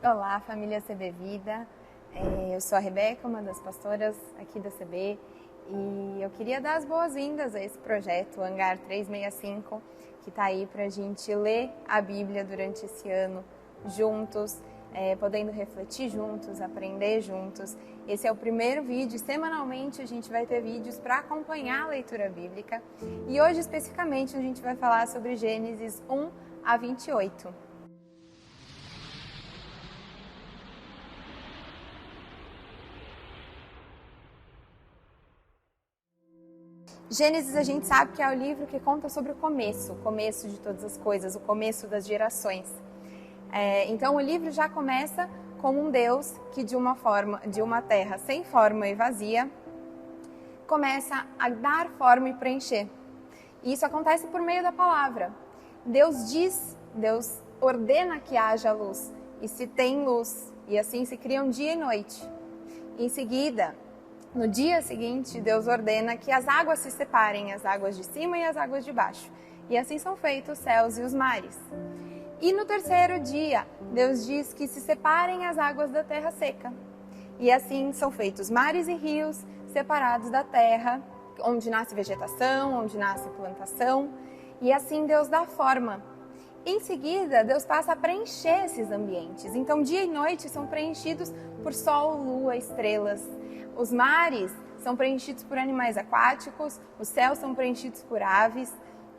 Olá, família CB Vida. Eu sou a Rebeca, uma das pastoras aqui da CB, e eu queria dar as boas-vindas a esse projeto, o Hangar 365, que está aí para a gente ler a Bíblia durante esse ano juntos, podendo refletir juntos, aprender juntos. Esse é o primeiro vídeo, semanalmente a gente vai ter vídeos para acompanhar a leitura bíblica, e hoje especificamente a gente vai falar sobre Gênesis 1 a 28. Gênesis a gente sabe que é o livro que conta sobre o começo de todas as coisas, o começo das gerações. Então o livro já começa com um Deus que de uma terra sem forma e vazia, começa a dar forma e preencher. E isso acontece por meio da palavra. Deus ordena que haja luz, e se tem luz, e assim se criam dia e noite. Em seguida, no dia seguinte, Deus ordena que as águas se separem, as águas de cima e as águas de baixo. E assim são feitos os céus e os mares. E no terceiro dia, Deus diz que se separem as águas da terra seca. E assim são feitos mares e rios separados da terra, onde nasce vegetação, onde nasce plantação. E assim Deus dá forma. Em seguida, Deus passa a preencher esses ambientes. Então, dia e noite são preenchidos por sol, lua, estrelas. Os mares são preenchidos por animais aquáticos, os céus são preenchidos por aves,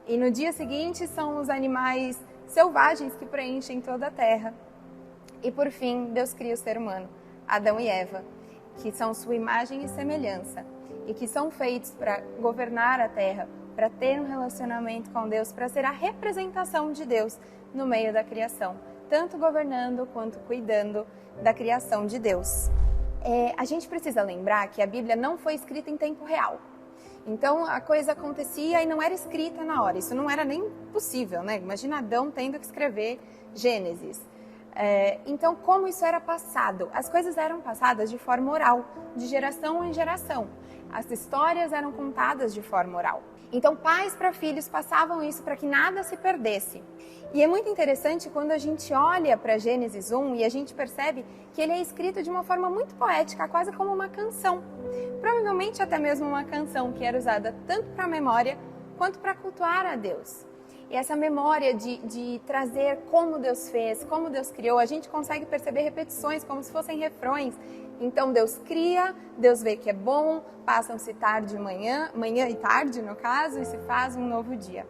e no dia seguinte são os animais selvagens que preenchem toda a terra. E por fim, Deus cria o ser humano, Adão e Eva, que são sua imagem e semelhança, e que são feitos para governar a terra, para ter um relacionamento com Deus, para ser a representação de Deus no meio da criação, tanto governando quanto cuidando da criação de Deus. A gente precisa lembrar que a Bíblia não foi escrita em tempo real. Então a coisa acontecia e não era escrita na hora. Isso não era nem possível, né? Imagina Adão tendo que escrever Gênesis. Então como isso era passado? As coisas eram passadas de forma oral, de geração em geração. As histórias eram contadas de forma oral. Então pais para filhos passavam isso para que nada se perdesse. E é muito interessante quando a gente olha para Gênesis 1 e a gente percebe que ele é escrito de uma forma muito poética, quase como uma canção. Provavelmente até mesmo uma canção que era usada tanto para a memória quanto para cultuar a Deus. E essa memória de trazer como Deus fez, como Deus criou, a gente consegue perceber repetições como se fossem refrões. Então Deus cria, Deus vê que é bom, passam-se manhã e tarde no caso, e se faz um novo dia.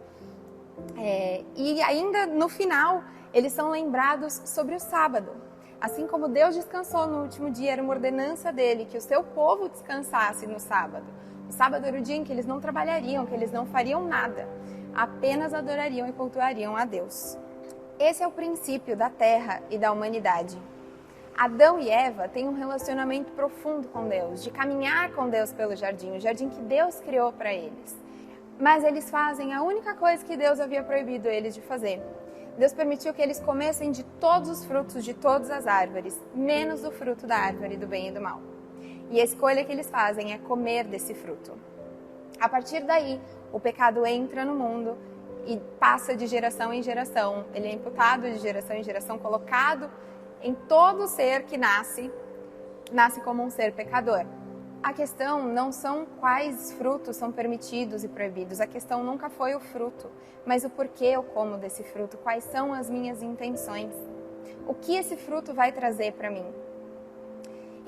E ainda no final, eles são lembrados sobre o sábado. Assim como Deus descansou no último dia, era uma ordenança dele que o seu povo descansasse no sábado. O sábado era o dia em que eles não trabalhariam, que eles não fariam nada, apenas adorariam e cultuariam a Deus. Esse é o princípio da terra e da humanidade. Adão e Eva têm um relacionamento profundo com Deus, de caminhar com Deus pelo jardim, o jardim que Deus criou para eles. Mas eles fazem a única coisa que Deus havia proibido eles de fazer. Deus permitiu que eles comessem de todos os frutos de todas as árvores, menos do fruto da árvore do bem e do mal. E a escolha que eles fazem é comer desse fruto. A partir daí, o pecado entra no mundo e passa de geração em geração. Ele é imputado de geração em geração, colocado em todo ser que nasce como um ser pecador. A questão não são quais frutos são permitidos e proibidos. A questão nunca foi o fruto, mas o porquê eu como desse fruto, quais são as minhas intenções. O que esse fruto vai trazer para mim?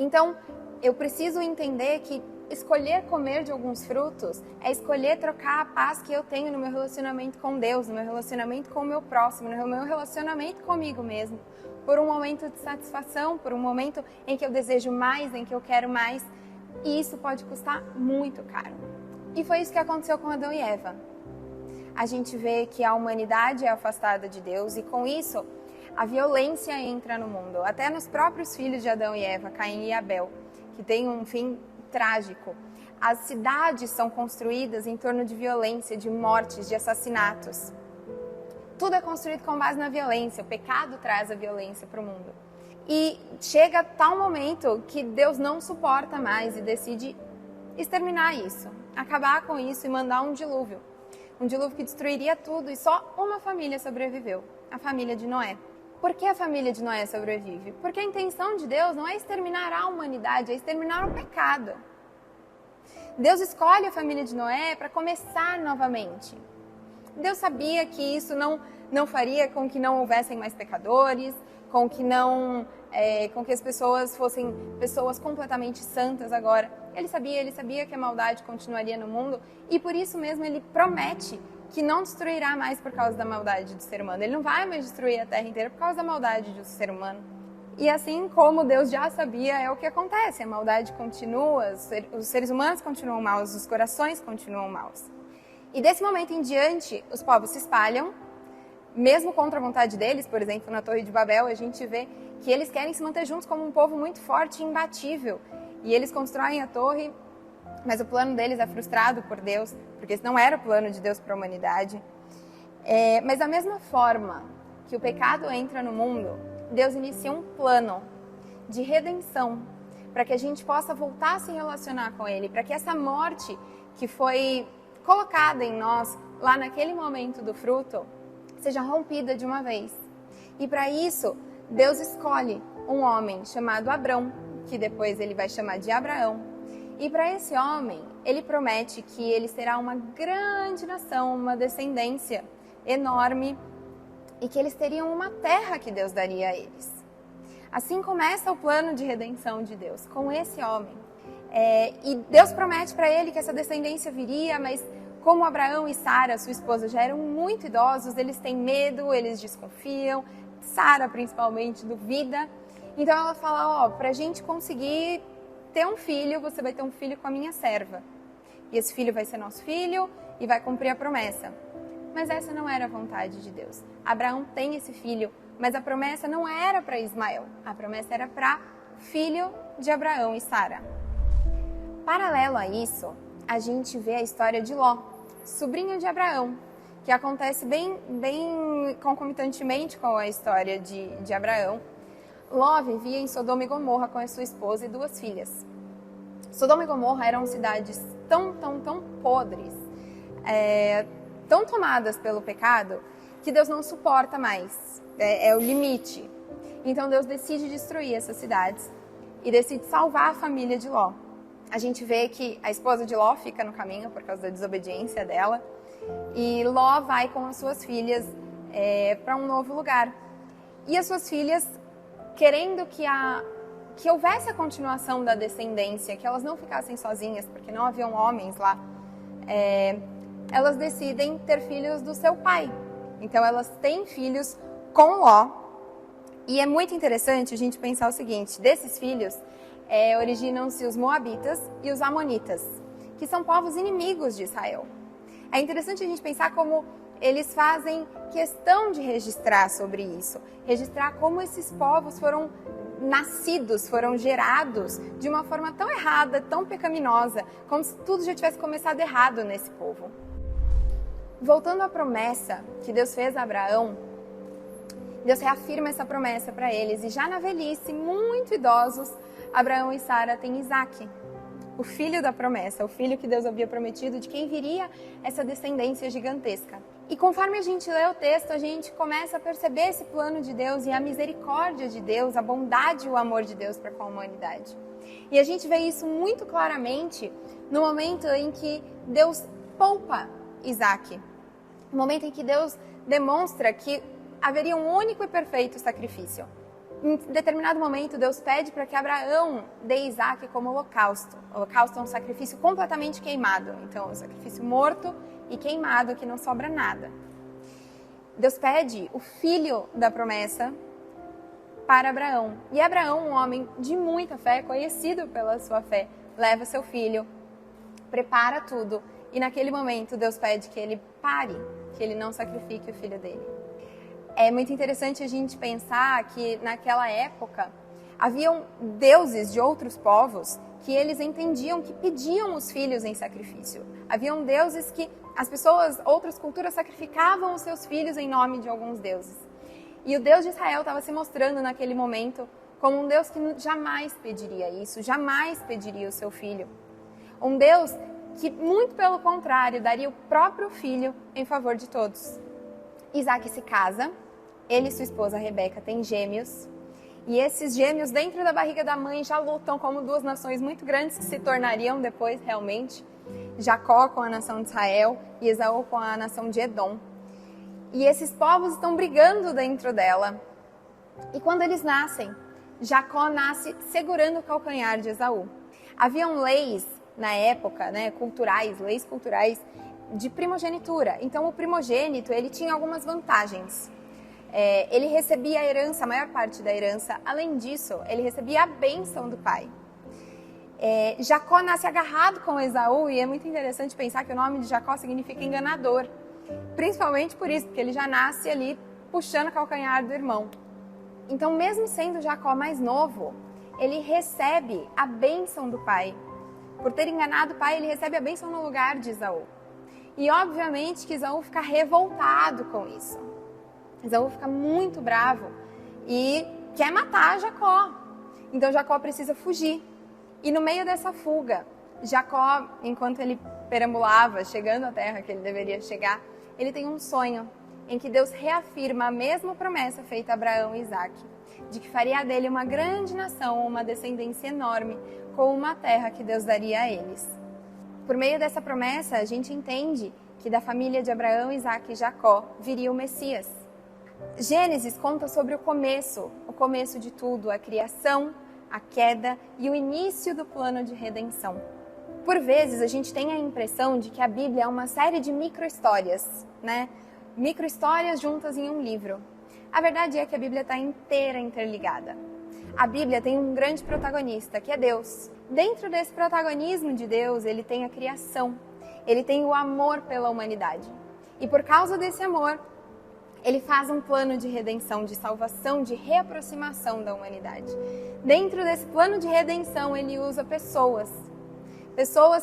Então, eu preciso entender que escolher comer de alguns frutos é escolher trocar a paz que eu tenho no meu relacionamento com Deus, no meu relacionamento com o meu próximo, no meu relacionamento comigo mesmo, por um momento de satisfação, por um momento em que eu desejo mais, em que eu quero mais. E isso pode custar muito caro. E foi isso que aconteceu com Adão e Eva. A gente vê que a humanidade é afastada de Deus e com isso a violência entra no mundo. Até nos próprios filhos de Adão e Eva, Caim e Abel, que tem um fim trágico. As cidades são construídas em torno de violência, de mortes, de assassinatos. Tudo é construído com base na violência. O pecado traz a violência para o mundo. E chega tal momento que Deus não suporta mais e decide exterminar isso, acabar com isso e mandar um dilúvio. Um dilúvio que destruiria tudo e só uma família sobreviveu, a família de Noé. Por que a família de Noé sobrevive? Porque a intenção de Deus não é exterminar a humanidade, é exterminar o pecado. Deus escolhe a família de Noé para começar novamente. Deus sabia que isso não faria com que não houvessem mais pecadores, com que as pessoas fossem pessoas completamente santas agora. Ele sabia que a maldade continuaria no mundo e por isso mesmo ele promete que não destruirá mais por causa da maldade do ser humano. Ele não vai mais destruir a terra inteira por causa da maldade do ser humano. E assim como Deus já sabia, é o que acontece. A maldade continua, os seres humanos continuam maus, os corações continuam maus. E desse momento em diante, os povos se espalham, mesmo contra a vontade deles. Por exemplo, na Torre de Babel, a gente vê que eles querem se manter juntos como um povo muito forte e imbatível. E eles constroem a torre, mas o plano deles é frustrado por Deus, porque esse não era o plano de Deus para a humanidade. Mas da mesma forma que o pecado entra no mundo, Deus inicia um plano de redenção, para que a gente possa voltar a se relacionar com Ele, para que essa morte que foi colocada em nós, lá naquele momento do fruto, seja rompida de uma vez. E para isso, Deus escolhe um homem chamado Abrão, que depois ele vai chamar de Abraão. E para esse homem, ele promete que ele será uma grande nação, uma descendência enorme, e que eles teriam uma terra que Deus daria a eles. Assim começa o plano de redenção de Deus, com esse homem. E Deus promete para ele que essa descendência viria, mas como Abraão e Sara, sua esposa, já eram muito idosos, eles têm medo, eles desconfiam, Sara principalmente duvida. Então ela fala, para a gente conseguir ter um filho, você vai ter um filho com a minha serva. E esse filho vai ser nosso filho e vai cumprir a promessa. Mas essa não era a vontade de Deus. Abraão tem esse filho, mas a promessa não era para Ismael. A promessa era para filho de Abraão e Sara. Paralelo a isso, a gente vê a história de Ló, sobrinho de Abraão, que acontece bem concomitantemente com a história de Abraão. Ló vivia em Sodoma e Gomorra com a sua esposa e 2 filhas. Sodoma e Gomorra eram cidades tão podres, tão tomadas pelo pecado, que Deus não suporta mais. É o limite. Então Deus decide destruir essas cidades e decide salvar a família de Ló. A gente vê que a esposa de Ló fica no caminho por causa da desobediência dela. E Ló vai com as suas filhas para um novo lugar. E as suas filhas, querendo que houvesse a continuação da descendência, que elas não ficassem sozinhas, porque não haviam homens lá, elas decidem ter filhos do seu pai. Então elas têm filhos com Ló. E é muito interessante a gente pensar o seguinte, desses filhos originam-se os Moabitas e os Amonitas, que são povos inimigos de Israel. É interessante a gente pensar como eles fazem questão de registrar sobre isso, registrar como esses povos foram nascidos, foram gerados de uma forma tão errada, tão pecaminosa, como se tudo já tivesse começado errado nesse povo. Voltando à promessa que Deus fez a Abraão, Deus reafirma essa promessa para eles, e já na velhice, muito idosos, Abraão e Sara têm Isaque, o filho da promessa, o filho que Deus havia prometido, de quem viria essa descendência gigantesca. E conforme a gente lê o texto, a gente começa a perceber esse plano de Deus e a misericórdia de Deus, a bondade e o amor de Deus para com a humanidade. E a gente vê isso muito claramente no momento em que Deus poupa Isaque. No momento em que Deus demonstra que haveria um único e perfeito sacrifício. Em determinado momento, Deus pede para que Abraão dê Isaque como holocausto. O holocausto é um sacrifício completamente queimado. Então, é um sacrifício morto e queimado, que não sobra nada. Deus pede o filho da promessa para Abraão. E Abraão, um homem de muita fé, conhecido pela sua fé, leva seu filho, prepara tudo. E naquele momento, Deus pede que ele pare, que ele não sacrifique o filho dele. É muito interessante a gente pensar que naquela época haviam deuses de outros povos que eles entendiam que pediam os filhos em sacrifício. Haviam deuses que as pessoas, outras culturas, sacrificavam os seus filhos em nome de alguns deuses. E o Deus de Israel estava se mostrando naquele momento como um Deus que jamais pediria isso, jamais pediria o seu filho. Um Deus que, muito pelo contrário, daria o próprio filho em favor de todos. Isaque se casa ele e sua esposa Rebeca têm gêmeos. E esses gêmeos dentro da barriga da mãe já lutam como duas nações muito grandes que se tornariam depois realmente. Jacó com a nação de Israel e Esaú com a nação de Edom. E esses povos estão brigando dentro dela. E quando eles nascem, Jacó nasce segurando o calcanhar de Esaú. Haviam leis na época, leis culturais de primogenitura. Então o primogênito ele tinha algumas vantagens. Ele recebia a herança, a maior parte da herança. Além disso, ele recebia a bênção do pai. Jacó nasce agarrado com Esaú e é muito interessante pensar que o nome de Jacó significa enganador. Principalmente por isso, porque ele já nasce ali puxando o calcanhar do irmão. Então, mesmo sendo Jacó mais novo, ele recebe a bênção do pai. Por ter enganado o pai, ele recebe a bênção no lugar de Esaú. E obviamente que Esaú fica revoltado com isso. Esaú fica muito bravo e quer matar Jacó. Então Jacó precisa fugir. E no meio dessa fuga, Jacó, enquanto ele perambulava, chegando à terra que ele deveria chegar, ele tem um sonho em que Deus reafirma a mesma promessa feita a Abraão e Isaac, de que faria dele uma grande nação, uma descendência enorme, com uma terra que Deus daria a eles. Por meio dessa promessa, a gente entende que da família de Abraão, Isaac e Jacó viria o Messias. Gênesis conta sobre o começo de tudo, a criação, a queda e o início do plano de redenção. Por vezes, a gente tem a impressão de que a Bíblia é uma série de micro-histórias, Micro-histórias juntas em um livro. A verdade é que a Bíblia está inteira interligada. A Bíblia tem um grande protagonista, que é Deus. Dentro desse protagonismo de Deus, ele tem a criação. Ele tem o amor pela humanidade. E por causa desse amor, ele faz um plano de redenção, de salvação, de reaproximação da humanidade. Dentro desse plano de redenção, ele usa pessoas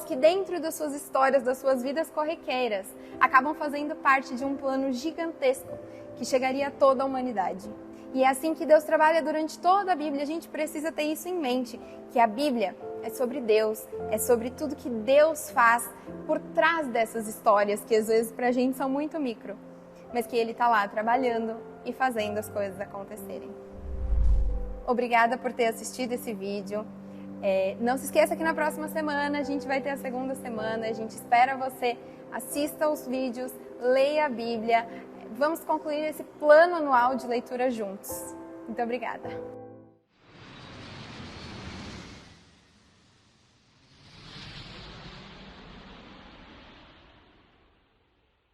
que dentro das suas histórias, das suas vidas corriqueiras, acabam fazendo parte de um plano gigantesco que chegaria a toda a humanidade. E é assim que Deus trabalha durante toda a Bíblia. A gente precisa ter isso em mente, que a Bíblia é sobre Deus, é sobre tudo que Deus faz por trás dessas histórias, que às vezes pra gente são muito micro, mas que Ele está lá trabalhando e fazendo as coisas acontecerem. Obrigada por ter assistido esse vídeo. Não se esqueça que na próxima semana a gente vai ter a segunda semana. A gente espera você, assista os vídeos, leia a Bíblia. Vamos concluir esse plano anual de leitura juntos. Muito obrigada!